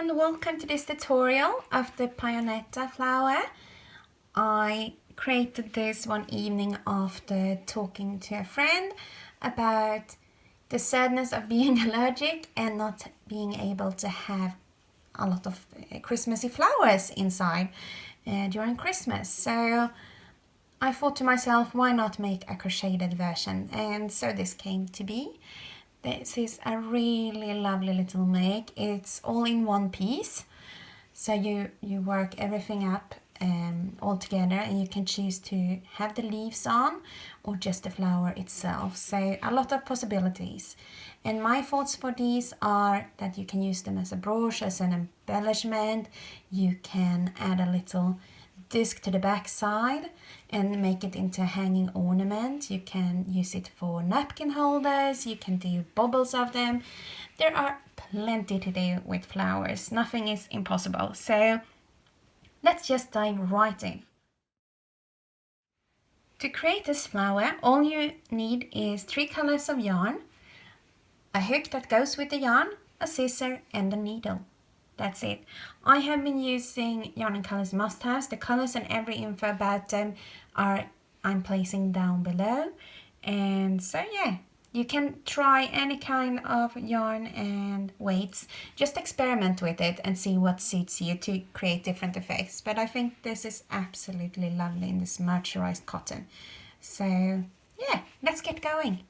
and welcome to this tutorial of the Pionetta flower. I created this one evening after talking to a friend about the sadness of being allergic and not being able to have a lot of Christmassy flowers inside during Christmas. So I thought to myself, why not make a crocheted version? And so this came to be. This is a really lovely little make. It's all in one piece. So you work everything up all together, and you can choose to have the leaves on or just the flower itself. So a lot of possibilities. And my thoughts for these are that you can use them as a brooch, as an embellishment. You can add a little disc to the back side and make it into a hanging ornament. You can use it for napkin holders, you can do baubles of them. There are plenty to do with flowers, nothing is impossible. So let's just dive right in. To create this flower, all you need is 3 colors of yarn, a hook that goes with the yarn, a scissor and a needle. That's it. I have been using YarnAndColors must-haves. The colors and every info about them I'm placing down below. And so yeah, you can try any kind of yarn and weights. Just experiment with it and see what suits you to create different effects. But I think this is absolutely lovely in this mercerised cotton. So yeah, let's get going.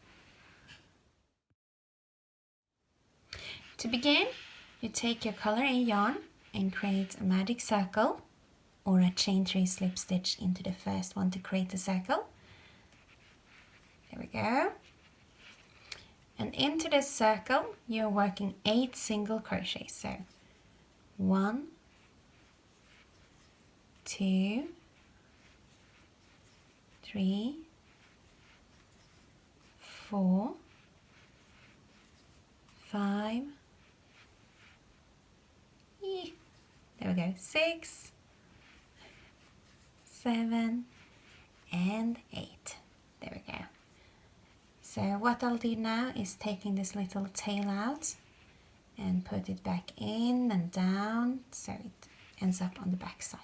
To begin, you take your color and yarn and create a magic circle or a chain 3 slip stitch into the first one to create a circle. There we go. And into this circle you're working 8 single crochets. So 1, 2, 3, 4, 5, there we go, 6, 7 and 8. There we go. So what I'll do now is taking this little tail out and put it back in and down so it ends up on the back side,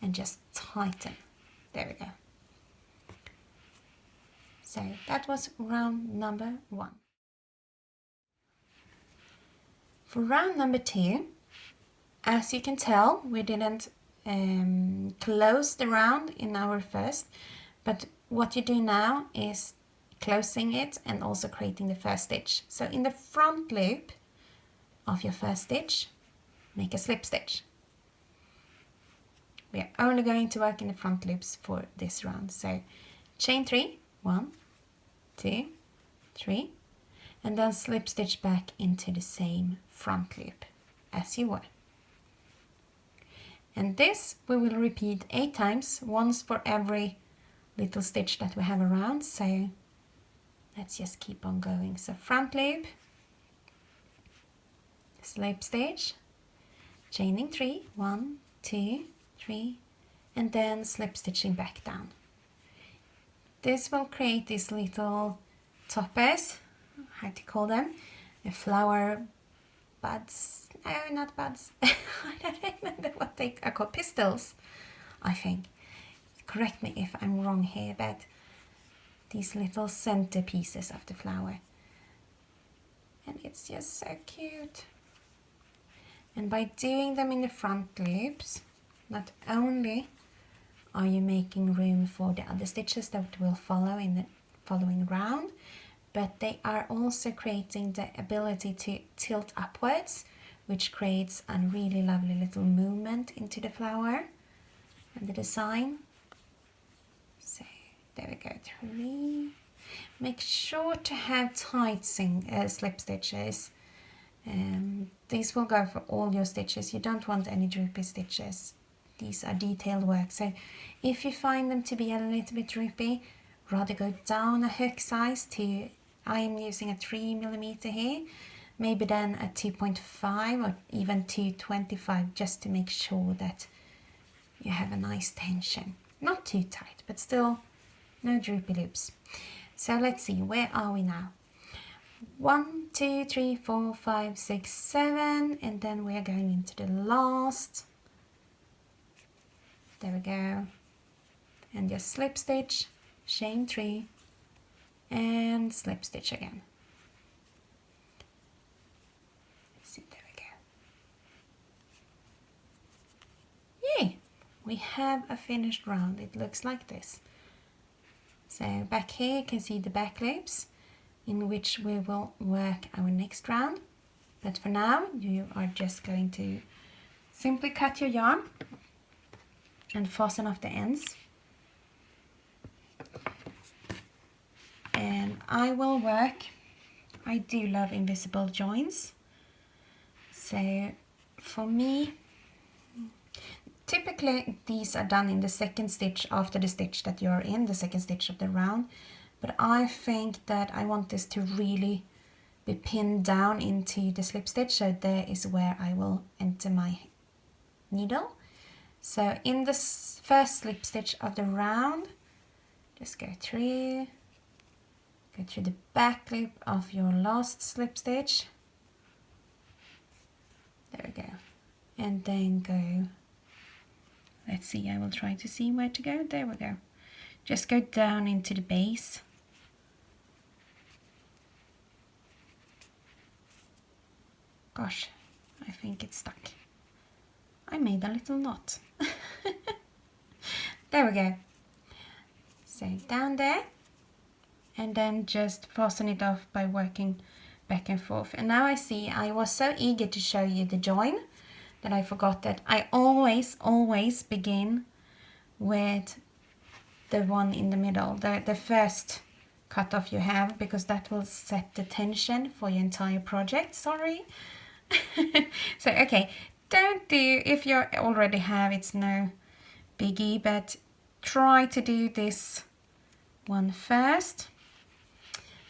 and just tighten. There we go. So that was round number 1. For round number 2, as you can tell, we didn't close the round in our first, but what you do now is closing it and also creating the first stitch. So in the front loop of your first stitch, make a slip stitch. We are only going to work in the front loops for this round. So chain 3, 1, 2, 3, and then slip stitch back into the same front loop as you were. And this we will repeat 8 times, once for every little stitch that we have around. So let's just keep on going. So front loop, slip stitch, chaining 3, 1, 2, 3, and then slip stitching back down. This will create these little toppers, how to call them, the flower buds. No, not buds. I don't remember what they are called. Pistils, I think. Correct me if I'm wrong here, but these little center pieces of the flower. And it's just so cute. And by doing them in the front loops, not only are you making room for the other stitches that will follow in the following round, but they are also creating the ability to tilt upwards, which creates a really lovely little movement into the flower and the design. So there we go, 3. Make sure to have tight slip stitches. These will go for all your stitches. You don't want any droopy stitches. These are detailed work. So if you find them to be a little bit droopy, rather go down a hook size to, I am using a 3mm here, maybe then a 2.5 or even 2.25, just to make sure that you have a nice tension. Not too tight, but still no droopy loops. So let's see, where are we now? 1, 2, 3, 4, 5, 6, 7, and then we are going into the last. There we go. And just slip stitch, chain 3, and slip stitch again. Let's see, there we go. Yay! We have a finished round. It looks like this. So back here you can see the back loops in which we will work our next round. But for now you are just going to simply cut your yarn and fasten off the ends. And I will work, I do love invisible joins. So for me, typically these are done in the second stitch after the stitch that you're in, the second stitch of the round. But I think that I want this to really be pinned down into the slip stitch, so there is where I will enter my needle. So in the first slip stitch of the round, just go through the back loop of your last slip stitch. There we go. And then go, let's see, I will try to see where to go. There we go. Just go down into the base. Gosh, I think it's stuck. I made a little knot. There we go. So down there, and then just fasten it off by working back and forth. And now I see, I was so eager to show you the join that I forgot that I always begin with the one in the middle, the first cut off you have, because that will set the tension for your entire project. Sorry. So okay, don't do, if you already have, it's no biggie, but try to do this one first.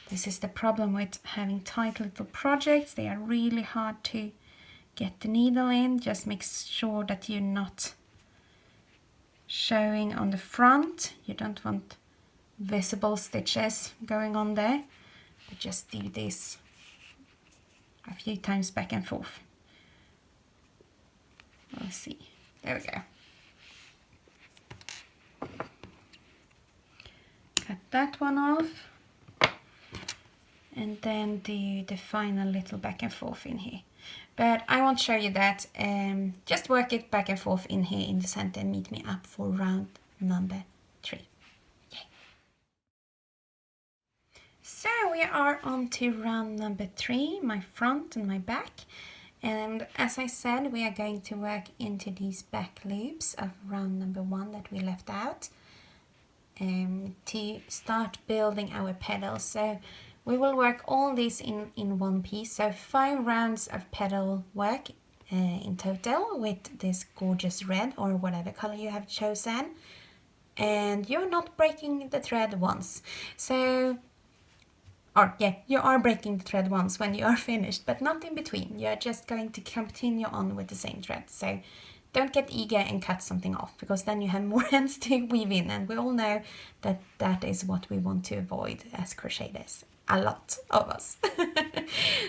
This is the problem with having tight little projects. They are really hard to get the needle in. Just make sure that you're not showing on the front. You don't want visible stitches going on there. But just do this a few times back and forth. Let's see. There we go. Cut that one off. And then do the final little back and forth in here. But I won't show you that. Just work it back and forth in here in the center and meet me up for round number 3. Yay. So we are on to round number 3, my front and my back. And as I said, we are going to work into these back loops of round number 1 that we left out to start building our petals. So we will work all this in one piece. So 5 rounds of petal work in total with this gorgeous red or whatever color you have chosen. And you're not breaking the thread once. So, or yeah, you are breaking the thread once when you are finished, but not in between. You're just going to continue on with the same thread. So don't get eager and cut something off, because then you have more ends to weave in, and we all know that that is what we want to avoid as crocheters. A lot of us.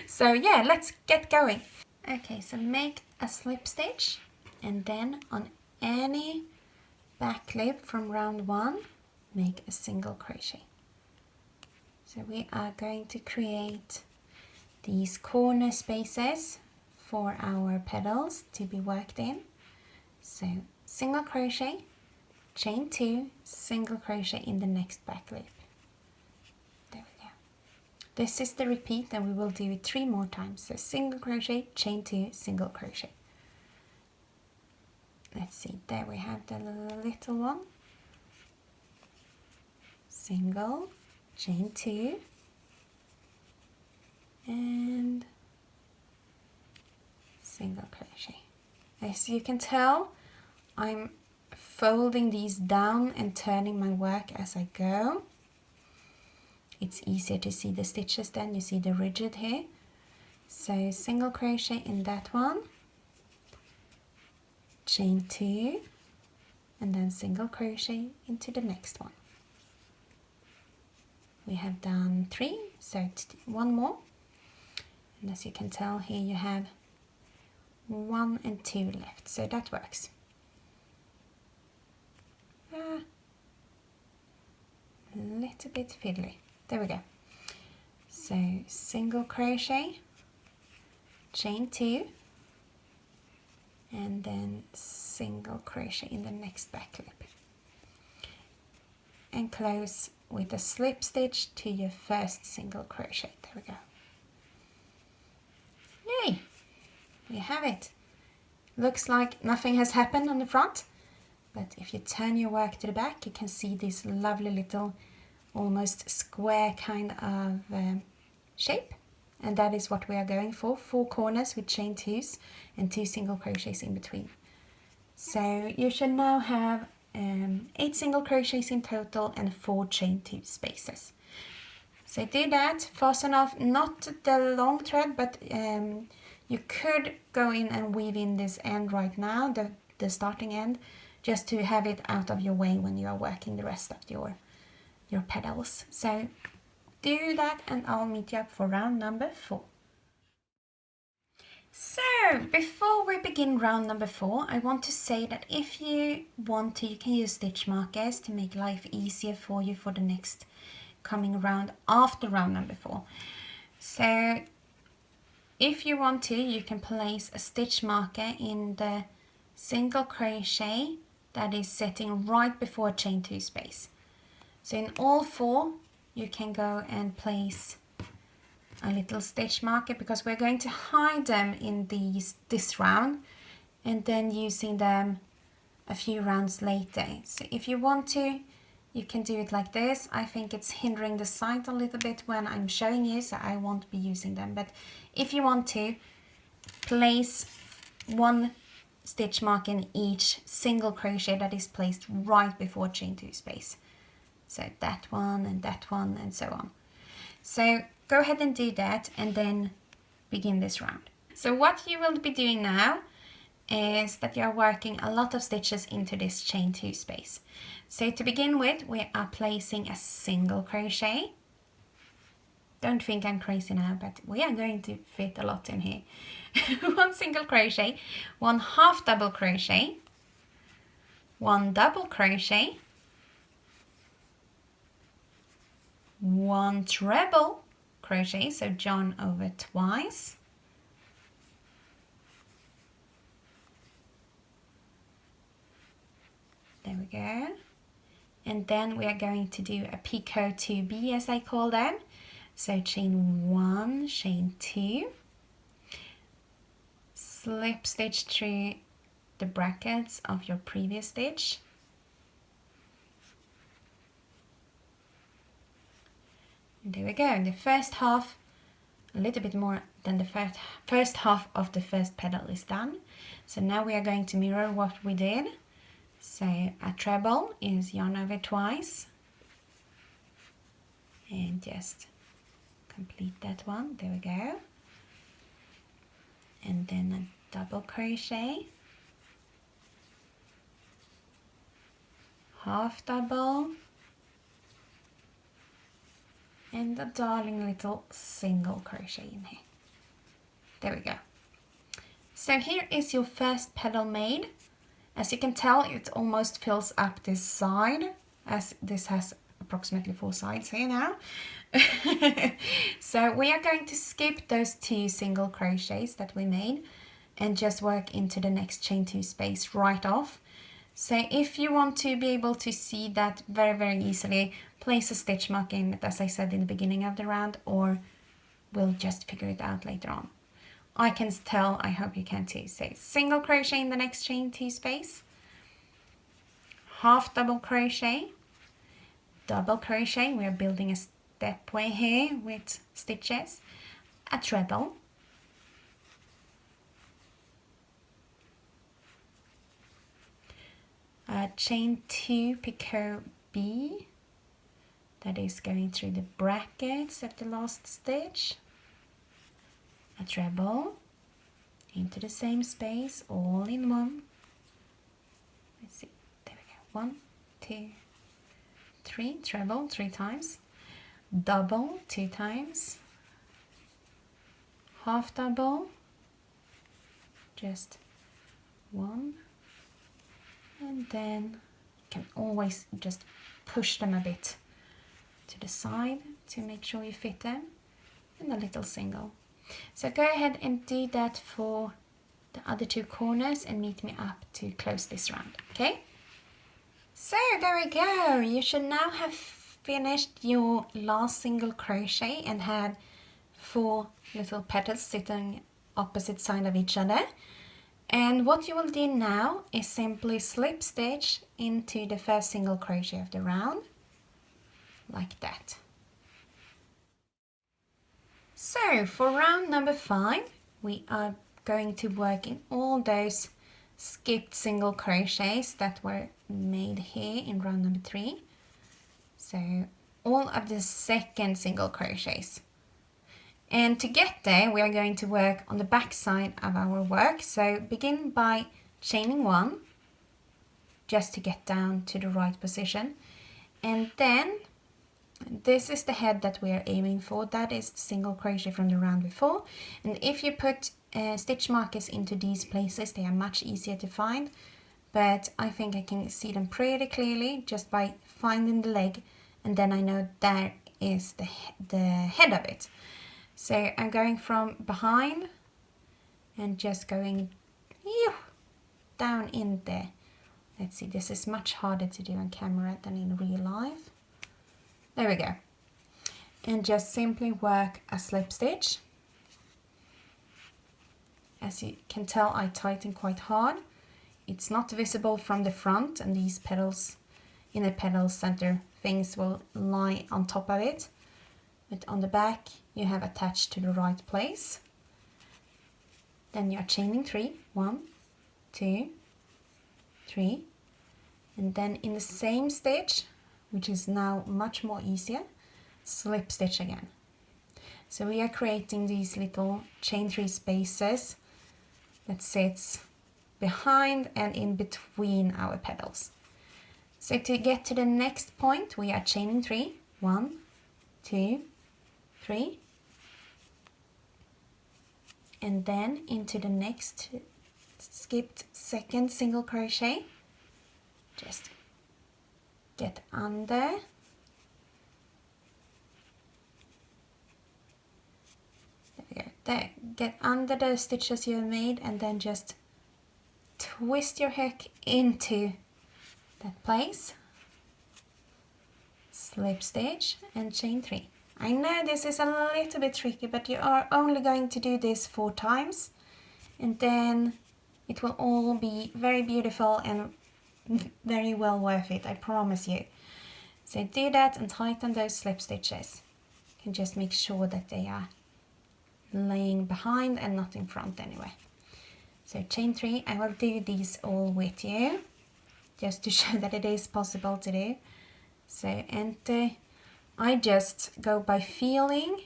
So yeah, let's get going. Okay, so make a slip stitch, and then on any back loop from round 1, make a single crochet. So we are going to create these corner spaces for our petals to be worked in. So single crochet, chain 2, single crochet in the next back loop. There we go. This is the repeat, and we will do it 3 more times. So single crochet, chain 2, single crochet. Let's see, there we have the little one. Single, chain 2, and single crochet. As you can tell, I'm folding these down and turning my work as I go. It's easier to see the stitches then, you see the rigid here. So single crochet in that one, chain 2, and then single crochet into the next one. we have done 3, so 1 more, and as you can tell here you have 1 and 2 left, so that works. A little bit fiddly. There we go. So single crochet, chain 2, and then single crochet in the next back loop, and close with a slip stitch to your first single crochet. There we go. Yay! We have it. Looks like nothing has happened on the front, but if you turn your work to the back, you can see this lovely little almost square kind of shape, and that is what we are going for. 4 corners with chain 2s and 2 single crochets in between. So you should now have 8 single crochets in total and 4 chain 2 spaces. So do that, fasten off not the long thread, but you could go in and weave in this end right now, the starting end, just to have it out of your way when you are working the rest of your petals. So do that, and I'll meet you up for round number 4. So before we begin round number 4, I want to say that if you want to, you can use stitch markers to make life easier for you for the next coming round after round number 4. So if you want to, you can place a stitch marker in the single crochet that is setting right before chain 2 space. So in all 4 you can go and place a little stitch marker, because we're going to hide them in this round and then using them a few rounds later. So if you want to, you can do it like this. I think it's hindering the sight a little bit when I'm showing you, so I won't be using them. But if you want to, place 1 stitch mark in each single crochet that is placed right before chain 2 space. So that one and so on. So go ahead and do that, and then begin this round. So what you will be doing now is that you are working a lot of stitches into this chain 2 space. So to begin with, we are placing a single crochet. Don't think I'm crazy now, but we are going to fit a lot in here. 1 single crochet, 1 half double crochet, 1 double crochet, 1 treble crochet, so yarn over twice, there we go, and then we are going to do a picot 2b, as I call them. So chain 1, chain 2, slip stitch through the brackets of your previous stitch, and there we go. And the first half, a little bit more than the first half of the first petal is done. So now we are going to mirror what we did. So a treble is yarn over twice, and just complete that one. There we go. And then a double crochet, half double, and a darling little single crochet in here. There we go. So here is your first petal made. As you can tell, it almost fills up this side, as this has approximately 4 sides here now. So we are going to skip those 2 single crochets that we made and just work into the next chain 2 space right off. So if you want to be able to see that very easily, place a stitch mark in it, as I said in the beginning of the round, or we'll just figure it out later on. I can tell, I hope you can too. So single crochet in the next chain 2 space, half double crochet, double crochet, we are building a stepway here with stitches, a treble, chain 2 picot B, that is going through the brackets of the last stitch, a treble into the same space, all in one. Let's see, there we go, 1, 2, 3, treble 3 times, double 2 times, half double, just 1, and then you can always just push them a bit to the side to make sure you fit them, and a little single. So go ahead and do that for the other 2 corners and meet me up to close this round, okay? So there we go. You should now have finished your last single crochet and had 4 little petals sitting opposite side of each other. And what you will do now is simply slip stitch into the first single crochet of the round, like that. So for round number 5, we are going to work in all those skipped single crochets that were made here in round number 3. So all of the second single crochets. And to get there, we are going to work on the back side of our work. So begin by chaining 1, just to get down to the right position. And then this is the head that we are aiming for. That is the single crochet from the round before. And if you put stitch markers into these places, they are much easier to find. But I think I can see them pretty clearly just by finding the leg. And then I know there is the head of it. So I'm going from behind and just going down in there. Let's see, this is much harder to do on camera than in real life. There we go. And just simply work a slip stitch. As you can tell, I tighten quite hard. It's not visible from the front, and these petals, inner petal center things will lie on top of it. But on the back, you have attached to the right place. Then you're chaining 3, 1, 2, 3, and then in the same stitch, which is now much more easier, slip stitch again. So we are creating these little chain 3 spaces that sits behind and in between our petals. So to get to the next point, we are chaining 3, 1, 2, 3, and then into the next skipped second single crochet. Just get under, there we go, there, get under the stitches you have made, and then just twist your hook into that place, slip stitch and chain 3. I know this is a little bit tricky, but you are only going to do this 4 times, and then it will all be very beautiful and very well worth it, I promise you. So do that and tighten those slip stitches. You can just make sure that they are laying behind and not in front anyway. So chain 3, I will do these all with you, just to show that it is possible to do. So enter. I just go by feeling,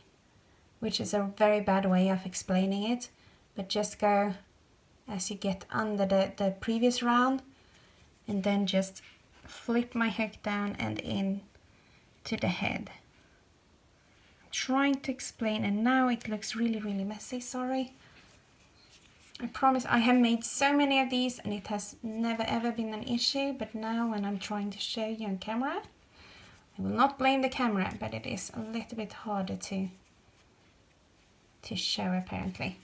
which is a very bad way of explaining it, but just go as you get under the previous round, and then just flip my hook down and in to the head. I'm trying to explain, and now it looks really messy, sorry. I promise I have made so many of these and it has never ever been an issue, but now when I'm trying to show you on camera, I will not blame the camera, but it is a little bit harder to show apparently.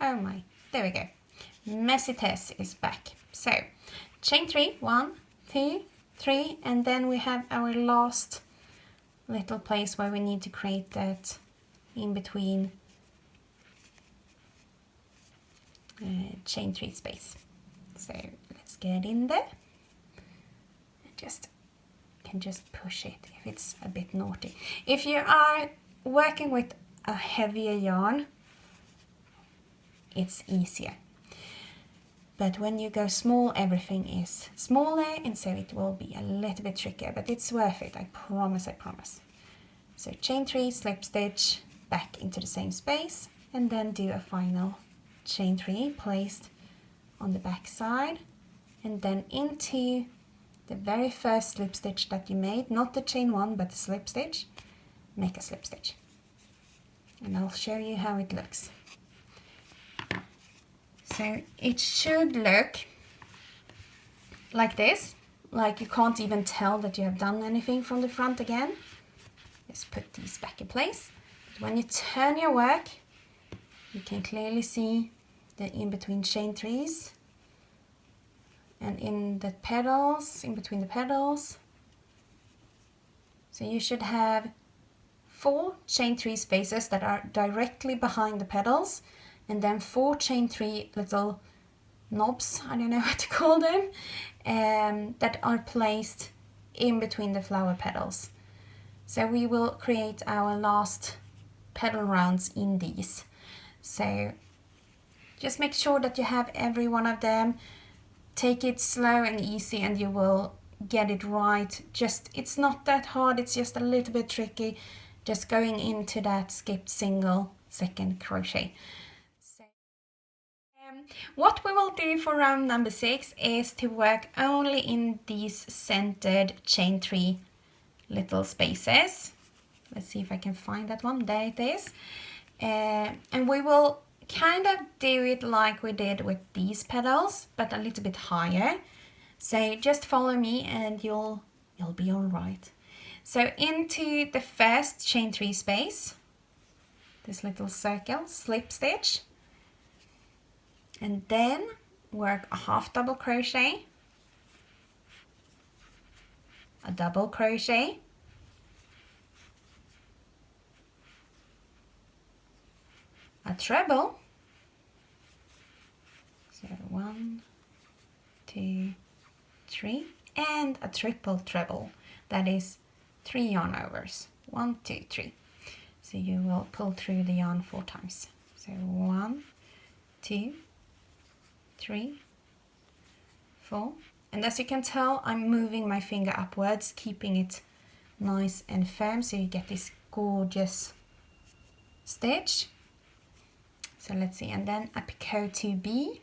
Oh my, there we go. Messy Tess is back. So chain 3, 1, 2, 3, and then we have our last little place where we need to create that in between chain 3 space. So let's get in there. Can just push it if it's a bit naughty. If you are working with a heavier yarn, it's easier. But when you go small, everything is smaller, and so it will be a little bit trickier, but it's worth it, I promise, I promise. So chain 3, slip stitch, back into the same space, and then do a final chain 3 placed on the back side, and then into the very first slip stitch that you made, not the chain one but the slip stitch, make a slip stitch. And I'll show you how it looks. So it should look like this, like you can't even tell that you have done anything from the front again. Just put these back in place. But when you turn your work, you can clearly see the in between chain 3s and in the petals, in between the petals. So you should have 4 chain 3 spaces that are directly behind the petals, and then 4 chain 3 little knobs, I don't know what to call them, that are placed in between the flower petals. So we will create our last petal rounds in these. So just make sure that you have every one of them. Take it slow and easy and you will get it right. Just, it's not that hard, it's just a little bit tricky, just going into that skipped single second crochet. So, what we will do for round number 6 is to work only in these centered chain 3 little spaces. Let's see if I can find that one. There it is. And we will kind of do it like we did with these petals, but a little bit higher. So just follow me and you'll be all right. So into the first chain 3 space, this little circle, slip stitch, and then work a half double crochet, a double crochet, a treble, so 1, 2, 3, and a triple treble, that is 3 yarn overs, 1, 2, 3. So you will pull through the yarn 4 times. So 1, 2, 3, 4, and as you can tell, I'm moving my finger upwards, keeping it nice and firm, so you get this gorgeous stitch. So let's see, and then a picot 2B,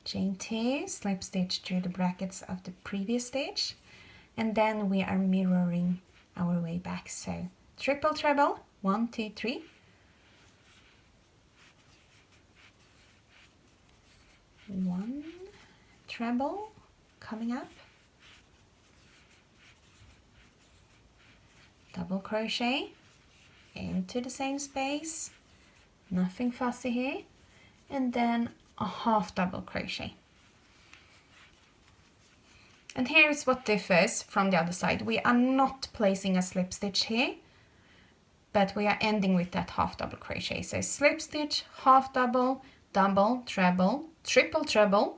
chain 2, slip stitch through the brackets of the previous stitch, and then we are mirroring our way back. So triple treble, 1, 2, 3, 1 treble coming up, double crochet into the same space, nothing fussy here, and then a half double crochet. And here is what differs from the other side. We are not placing a slip stitch here, but we are ending with that half double crochet. So slip stitch, half double, double, treble, triple treble,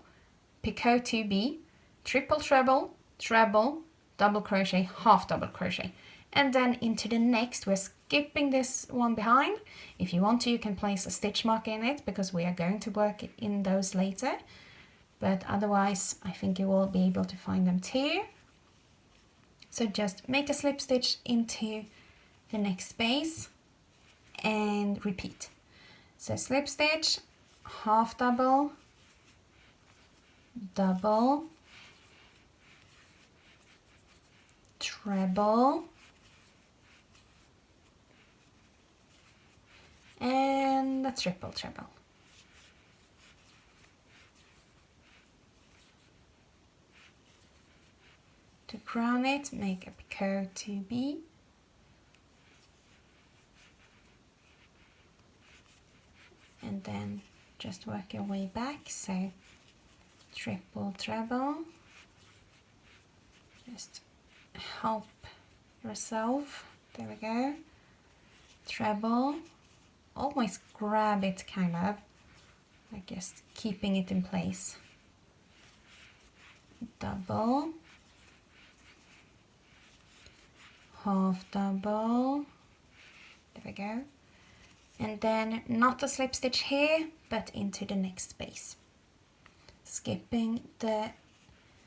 picot 2B, triple treble, treble, double crochet, half double crochet. And then into the next, we're skipping this one behind. If you want to, you can place a stitch marker in it, because we are going to work in those later. But otherwise, I think you will be able to find them too. So just make a slip stitch into the next space and repeat. So slip stitch, half double, double, treble, and a triple treble. To crown it, make a picot 2B, and then just work your way back. So triple treble, just help yourself, there we go, treble, always grab it kind of, like just keeping it in place, double, half double, there we go, and then not a slip stitch here, but into the next space, skipping the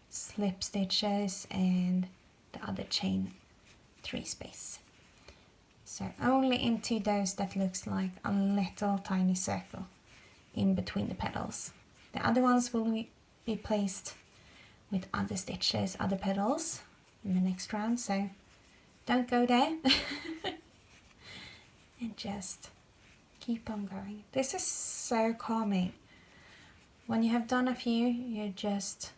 slip stitches and the other chain 3 space. So only into those that looks like a little tiny circle in between the petals. The other ones will be placed with other stitches, other petals in the next round, so don't go there. And just keep on going. This is so calming. When you have done a few, you just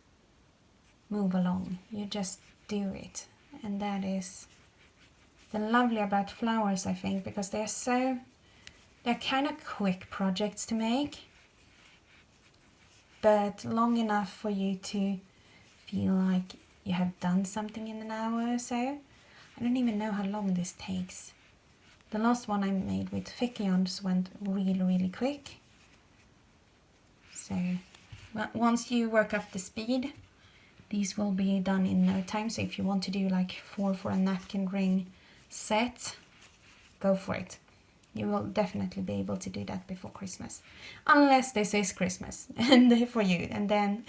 move along, you just do it. And that is the lovely about flowers, I think, because they're kind of quick projects to make, but long enough for you to feel like you have done something in an hour or so. I don't even know how long this takes. The last one I made with fictions went really quick. So once you work up the speed, these will be done in no time. So if you want to do like 4 for a napkin ring set, go for it. You will definitely be able to do that before Christmas. Unless this is Christmas and for you, and then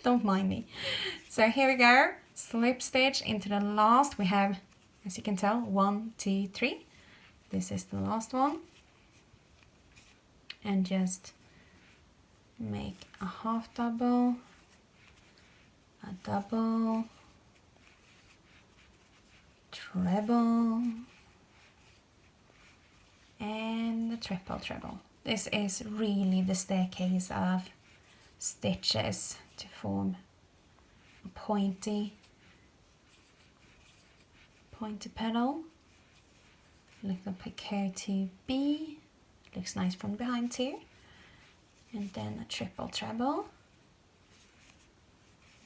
don't mind me. So here we go. Slip stitch into the last. We have, as you can tell, 1, 2, 3. This is the last one. And just make a half double, a double, treble, and a triple treble. This is really the staircase of stitches to form a pointy petal. Little picot to B, looks nice from behind too. And then a triple treble,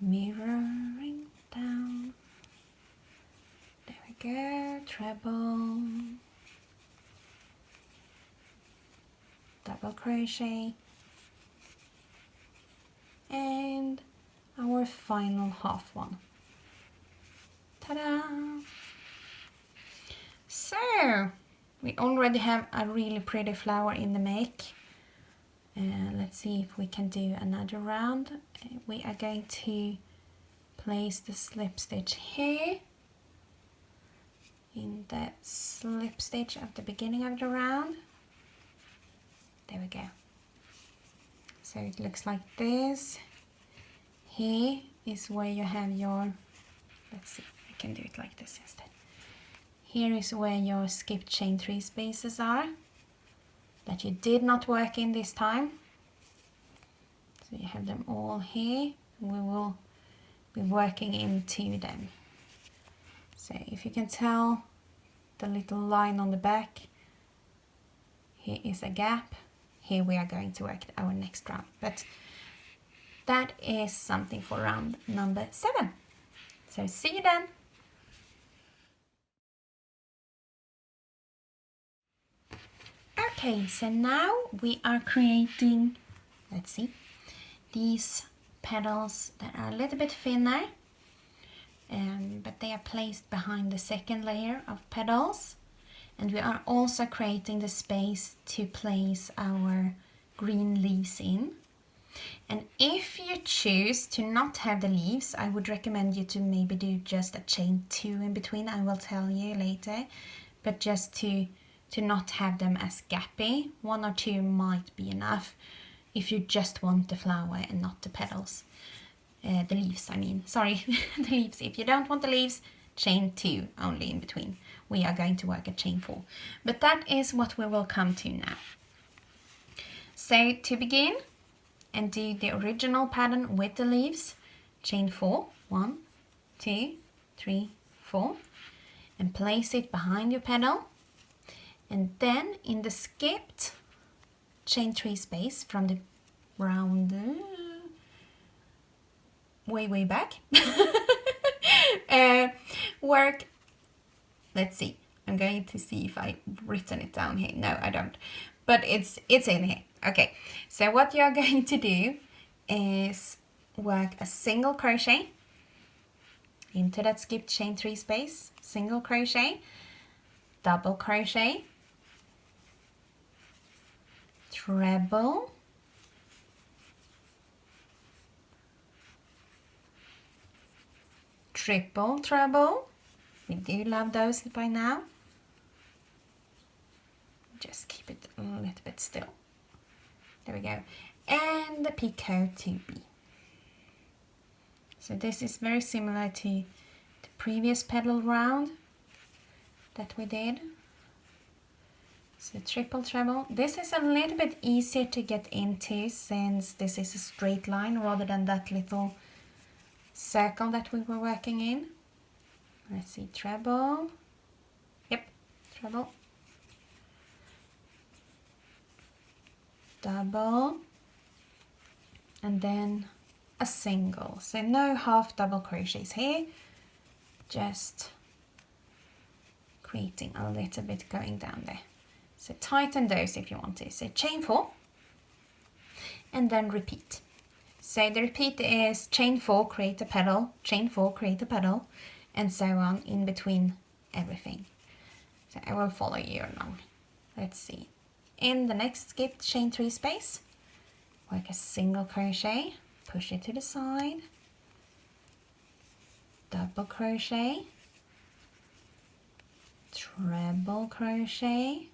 mirroring down. There we go, treble, double crochet, and our final half one. Ta-da! So we already have a really pretty flower in the make. Let's see if we can do another round. We are going to place the slip stitch here in the slip stitch at the beginning of the round. There we go. So it looks like this. Here is where you have your, let's see, I can do it like this instead. Here is where your skipped chain 3 spaces are that you did not work in this time. So you have them all here. We will be working into them. So if you can tell the little line on the back, here is a gap. Here we are going to work our next round. But that is something for round number 7. So see you then. Okay, so now we are creating, let's see, these petals that are a little bit thinner, but they are placed behind the second layer of petals. And we are also creating the space to place our green leaves in. And if you choose to not have the leaves, I would recommend you to maybe do just a chain 2 in between. I will tell you later, but just to not have them as gappy. 1 or 2 might be enough if you just want the flower and not the petals. The leaves, I mean, sorry, the leaves. If you don't want the leaves, chain 2 only in between. We are going to work at chain 4. But that is what we will come to now. So to begin and do the original pattern with the leaves, chain 4, 1, 2, 3, 4, and place it behind your petal. And then in the skipped chain 3 space from the round way back, work, let's see, I'm going to see if I've written it down here. No, I don't, but it's in here. Okay, so what you're going to do is work a single crochet into that skipped chain 3 space, single crochet, double crochet, treble, triple treble. We do love those by now. Just keep it a little bit still. There we go. And the picot to B. So this is very similar to the previous petal round that we did. So triple treble. This is a little bit easier to get into since this is a straight line rather than that little circle that we were working in. Let's see, treble. Yep, treble. Double. And then a single. So no half double crochets here. Just creating a little bit going down there. So tighten those if you want to. So chain 4 and then repeat. So the repeat is chain 4, create a petal, chain 4, create a petal, and so on in between everything. So I will follow you along. Let's see. In the next skipped chain 3 space, work a single crochet, push it to the side, double crochet, treble crochet,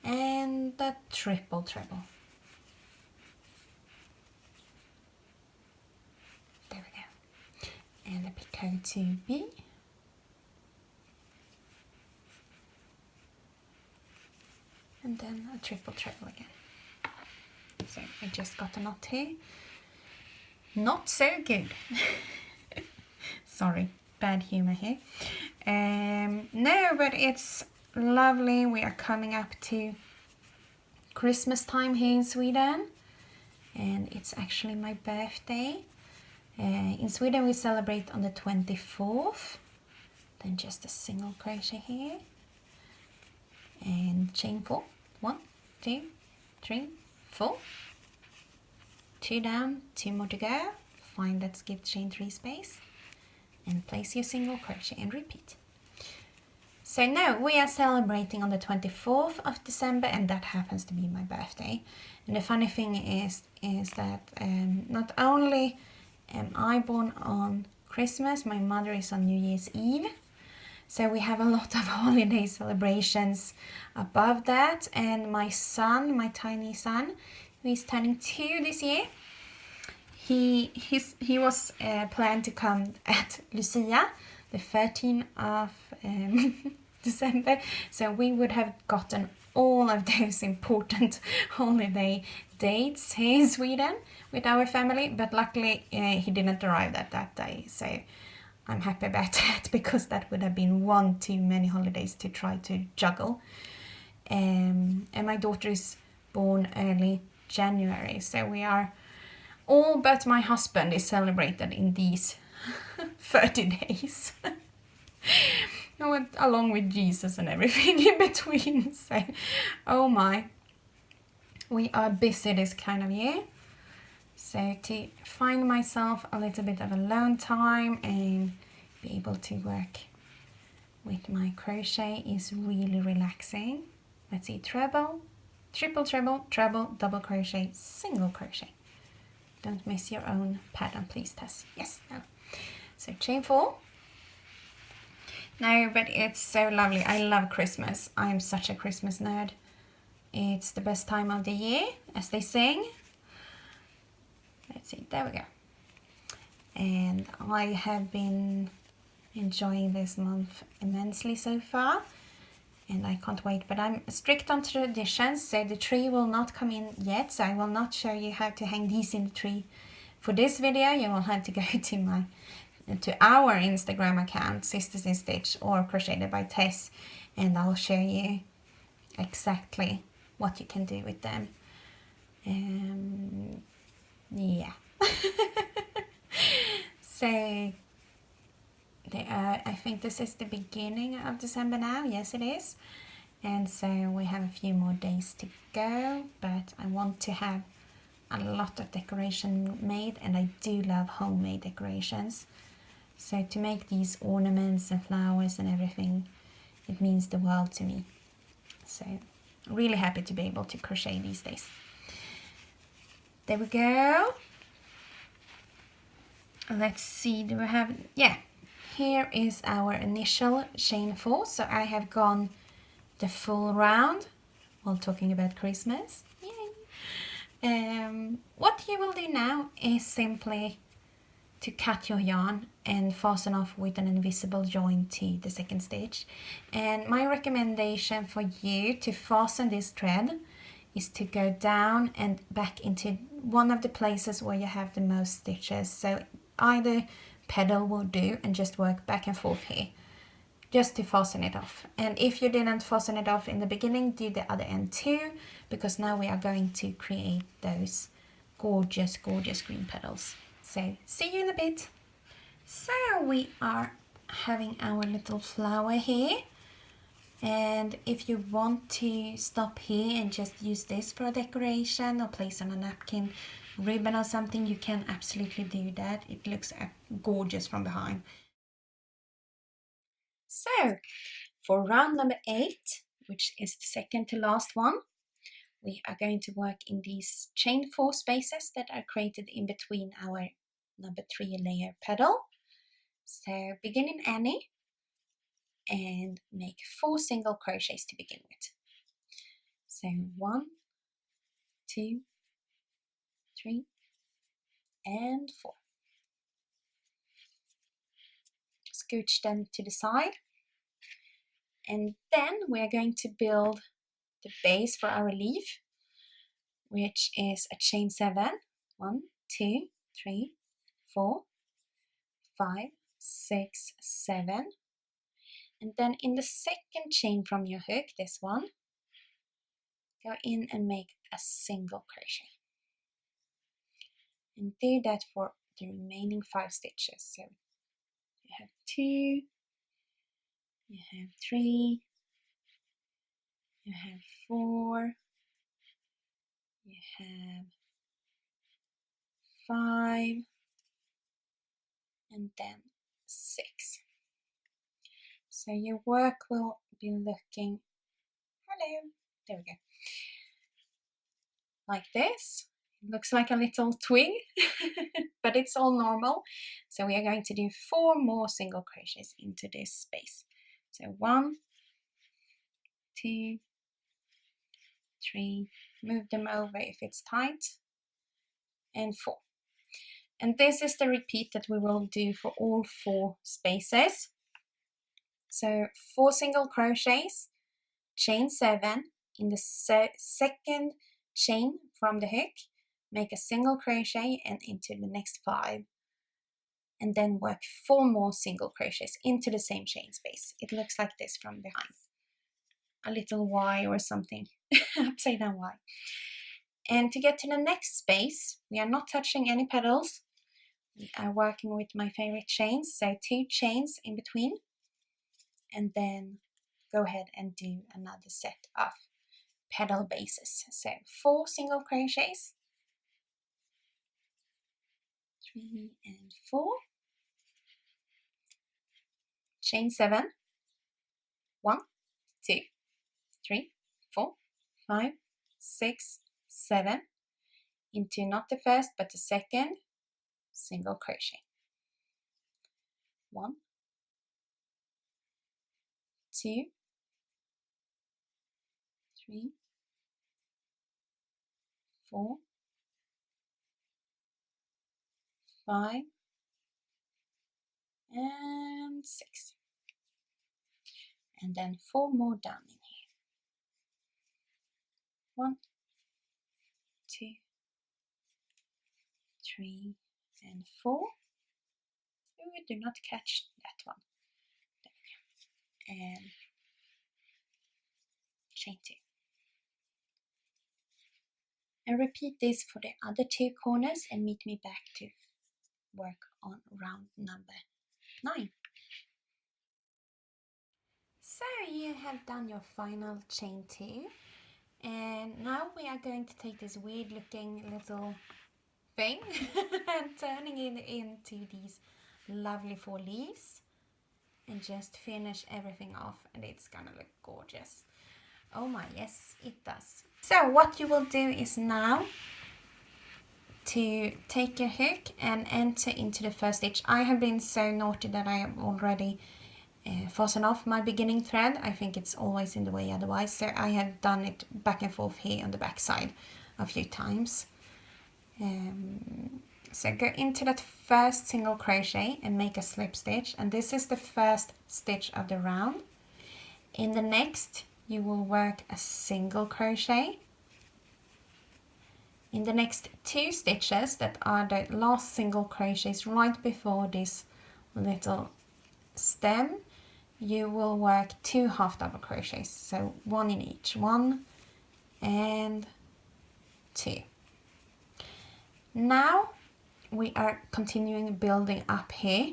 and the triple treble. There we go. And a picot to B. And then a triple treble again. So I just got a knot here. Not so good. Sorry, bad humor here. No, but it's lovely. We are coming up to Christmas time here in Sweden, and it's actually my birthday. In Sweden we celebrate on the 24th. Then just a single crochet here and chain 4. 1, 2, 3, 4. 2 down, 2 more to go. Find that skipped chain 3 space and place your single crochet and repeat. So now we are celebrating on the 24th of December, and that happens to be my birthday. And the funny thing is that not only am I born on Christmas, my mother is on New Year's Eve. So we have a lot of holiday celebrations above that. And my son, my tiny son, who is turning 2 this year, he was planned to come at Lucia, the 13th of December. So we would have gotten all of those important holiday dates here in Sweden with our family. But luckily he didn't arrive that day. So I'm happy about that, because that would have been one too many holidays to try to juggle. And my daughter is born early January, so we are all but my husband is celebrated in these 30 days. Along with Jesus and everything in between. So, oh my, we are busy this kind of year. So to find myself a little bit of alone time and be able to work with my crochet is really relaxing. Let's see, treble, triple treble, treble, double crochet, single crochet. Don't miss your own pattern, please, Tess. Yes, no. So chain 4. No, but it's so lovely. I love Christmas. I am such a Christmas nerd. It's the best time of the year, as they sing. Let's see, there we go. And I have been enjoying this month immensely so far, and I can't wait. But I'm strict on traditions, so the tree will not come in yet, so I will not show you how to hang these in the tree for this video. You will have to go to our Instagram account, SistersInStitch or Crochetedbytess, and I'll show you exactly what you can do with them. Yeah. So I think this is the beginning of December now. Yes, it is. And so we have a few more days to go, but I want to have a lot of decoration made, and I do love homemade decorations. So to make these ornaments and flowers and everything, it means the world to me. So really happy to be able to crochet these days. There we go. Let's see, do we have, yeah, here is our initial chain 4. So I have gone the full round while talking about Christmas. Yay. What you will do now is simply to cut your yarn and fasten off with an invisible join to the second stitch. And my recommendation for you to fasten this thread is to go down and back into one of the places where you have the most stitches. So either pedal will do and just work back and forth here just to fasten it off. And if you didn't fasten it off in the beginning, do the other end too, because now we are going to create those gorgeous green petals. So see you in a bit. So we are having our little flower here, and if you want to stop here and just use this for a decoration or place on a napkin, ribbon or something, you can absolutely do that. It looks gorgeous from behind. So for round number 8, which is the second to last one, we are going to work in these chain 4 spaces that are created in between our number 3 layer petal. So begin in any and make 4 single crochets to begin with. So 1, 2, 3 and 4. Scooch them to the side, and then we are going to build the base for our leaf, which is a chain 7. 1, 2, 3, 4, 5, 6, 7. And then in the second chain from your hook, this one, go in and make a single crochet. And do that for the remaining 5 stitches. So you have 2, you have 3, you have 4, you have 5, and then 6. So your work will be looking, hello, there we go, like this. It looks like a little twig, but it's all normal. So we are going to do 4 more single crochets into this space. So 1, 2, 3, move them over if it's tight, and 4. And this is the repeat that we will do for all 4 spaces. So 4 single crochets, chain 7, in the second chain from the hook, make a single crochet and into the next 5, and then work 4 more single crochets into the same chain space. It looks like this from behind, a little Y or something, upside down Y. And to get to the next space, we are not touching any petals. We are working with my favorite chains, so 2 chains in between, and then go ahead and do another set of petal bases. So 4 single crochets, 3 and 4, chain 7, 1, 2, 3, 4, 5, 6, 7, into not the first but the second single crochet. 1, 2, 3, 4, 5, and 6. And then 4 more down in here. 1, 2, 3, and 4. Oh, do not catch that one. There we go. And chain 2. And repeat this for the other 2 corners and meet me back to work on round number 9. So you have done your final chain 2, and now we are going to take this weird looking little thing and turning it into these lovely 4 leaves and just finish everything off, and it's gonna look gorgeous. Oh my, yes it does. So what you will do is now to take your hook and enter into the first stitch. I have been so naughty that I have already fastened off my beginning thread. I think it's always in the way otherwise, so I have done it back and forth here on the back side a few times. So go into that first single crochet and make a slip stitch, and this is the first stitch of the round. In the next you will work a single crochet. In the next 2 stitches, that are the last single crochets right before this little stem, you will work 2 half double crochets, so 1 in each, 1 and 2. Now we are continuing building up here.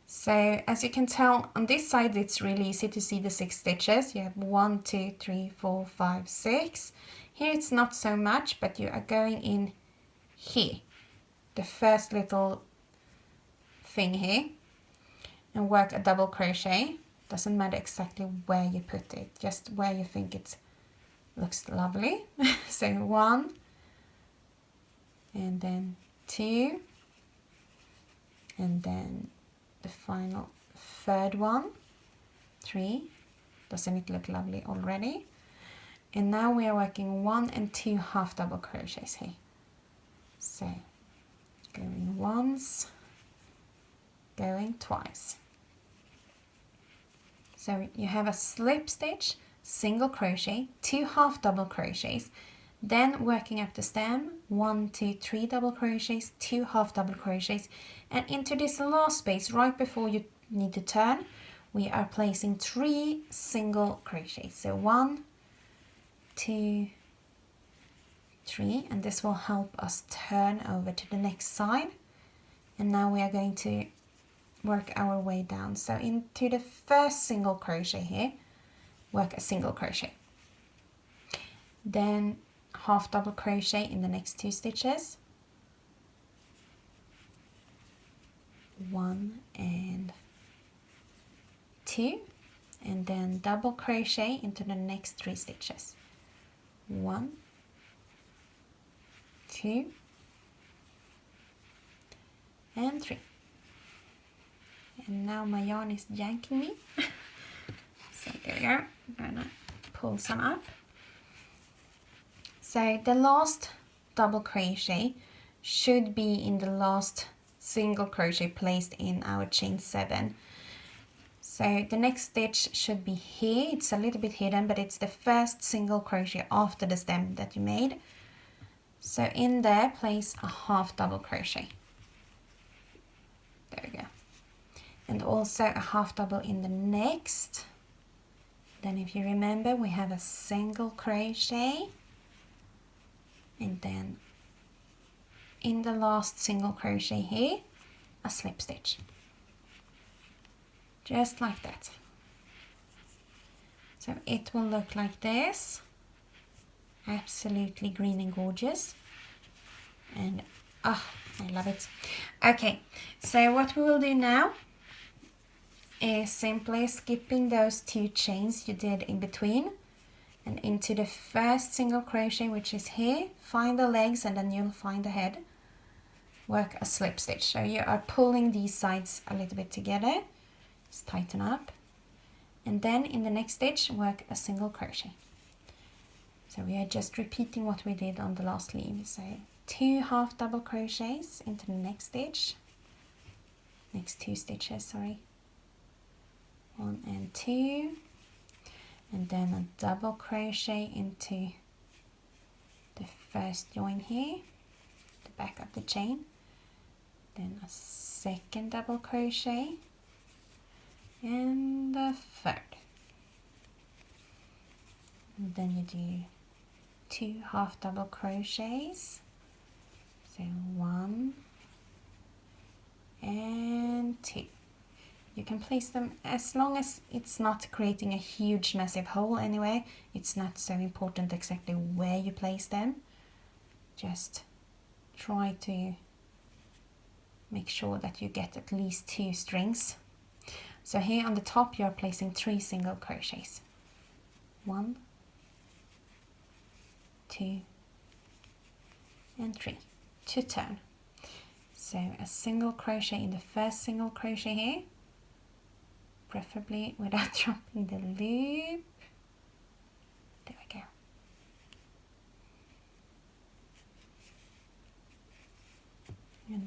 So as you can tell, on this side it's really easy to see the 6 stitches. You have 1, 2, 3, 4, 5, 6. Here it's not so much, but you are going in here, the first little thing here, and work a double crochet. Doesn't matter exactly where you put it, just where you think it looks lovely. So 1 and then 2 and then the final third one, 3. Doesn't it look lovely already? And now we are working 1 and 2 half double crochets here. So going once, going twice. So you have a slip stitch, single crochet, 2 half double crochets, then working up the stem, 1, 2, 3 double crochets, 2 half double crochets, and into this last space right before you need to turn, we are placing 3 single crochets. So 1, 2, 3, and this will help us turn over to the next side. And now we are going to work our way down. So into the first single crochet here, work a single crochet, then half double crochet in the next 2 stitches, 1 and 2, and then double crochet into the next 3 stitches, 1, 2 and 3. And now my yarn is yanking me. So there we go. I'm gonna pull some up. So the last double crochet should be in the last single crochet placed in our chain 7. So the next stitch should be here. It's a little bit hidden, but it's the first single crochet after the stem that you made. So in there, place a half double crochet. There we go. And also a half double in the next. Then if you remember, we have a single crochet, and then in the last single crochet here, a slip stitch, just like that. So it will look like this, absolutely green and gorgeous, and I love it. Okay, so what we will do now is simply skipping those 2 chains you did in between and into the first single crochet, which is here. Find the legs and then you'll find the head. Work a slip stitch. So you are pulling these sides a little bit together. Just tighten up. And then in the next stitch, work a single crochet. So we are just repeating what we did on the last leaf. So 2 half double crochets into the next stitch. Next 2 stitches, sorry. 1 and 2, and then a double crochet into the first join here, the back of the chain, then a second double crochet, and the third. And then you do 2 half double crochets, so 1 and 2. You can place them as long as it's not creating a huge massive hole anyway. It's not so important exactly where you place them. Just try to make sure that you get at least 2 strings. So here on the top you're placing 3 single crochets. 1, 2 and 3 to turn. So a single crochet in the first single crochet here, preferably without dropping the loop. There we go.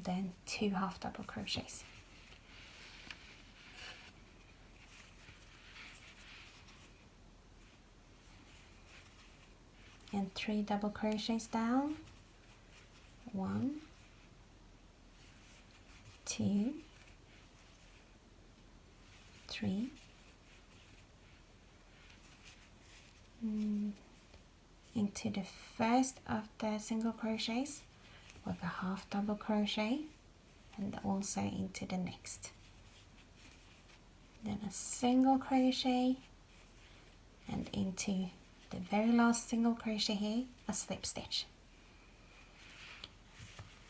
and then 2 half double crochets. And 3 double crochets down. 1, 2, 3, into the first of the single crochets with a half double crochet, and also into the next. Then a single crochet, and into the very last single crochet here, a slip stitch.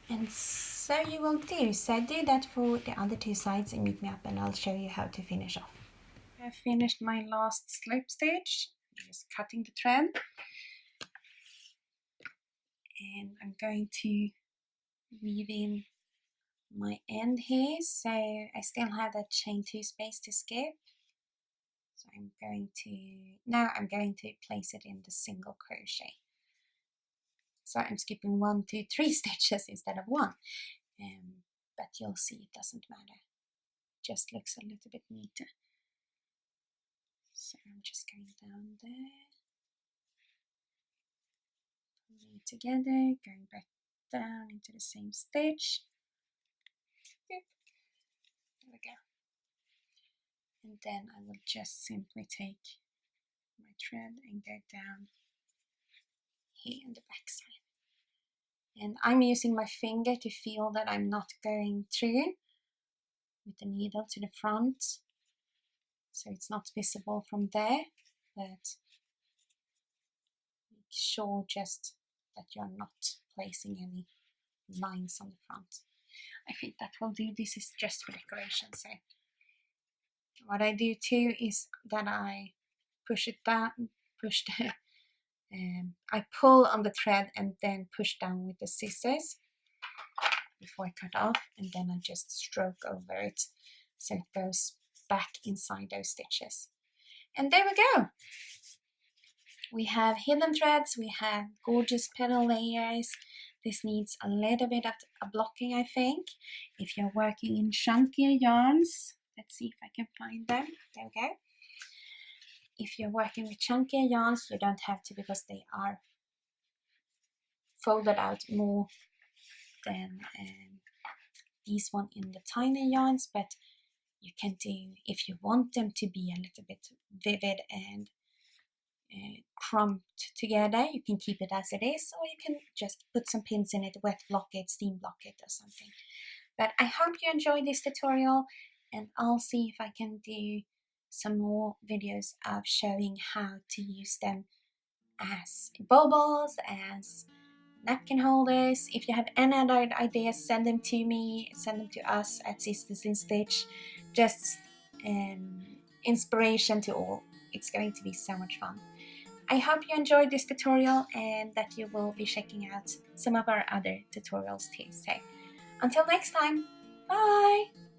And so you will do. So do that for the other 2 sides and meet me up, and I'll show you how to finish off. I finished my last slip stitch. I'm just cutting the thread. And I'm going to weave in my end here. So I still have that chain 2 space to skip. So I'm going to place it in the single crochet. So I'm skipping 1, 2, 3 stitches instead of 1. But you'll see it doesn't matter. It just looks a little bit neater. So I'm just going down there, pulling it together, going back down into the same stitch. There we go. And then I will just simply take my thread and go down here on the back side. And I'm using my finger to feel that I'm not going through with the needle to the front, so it's not visible from there, but make sure just that you're not placing any lines on the front. I think that will do. This is just for decoration. So what I do too is that I push it down, I pull on the thread and then push down with the scissors before I cut off, and then I just stroke over it so it goes back inside those stitches. And there we go. We have hidden threads, we have gorgeous petal layers. This needs a little bit of a blocking, I think. If you're working in chunkier yarns, let's see if I can find them. There we go. If you're working with chunkier yarns, you don't have to, because they are folded out more than these one in the tiny yarns, but you can do, if you want them to be a little bit vivid and crumped together, you can keep it as it is, or you can just put some pins in it, wet block it, steam block it or something. But I hope you enjoyed this tutorial, and I'll see if I can do some more videos of showing how to use them as baubles, as napkin holders. If you have any other ideas, send them to me, send them to us at SistersInStitch. Just inspiration to all. It's going to be so much fun. I hope you enjoyed this tutorial and that you will be checking out some of our other tutorials too. So until next time, bye!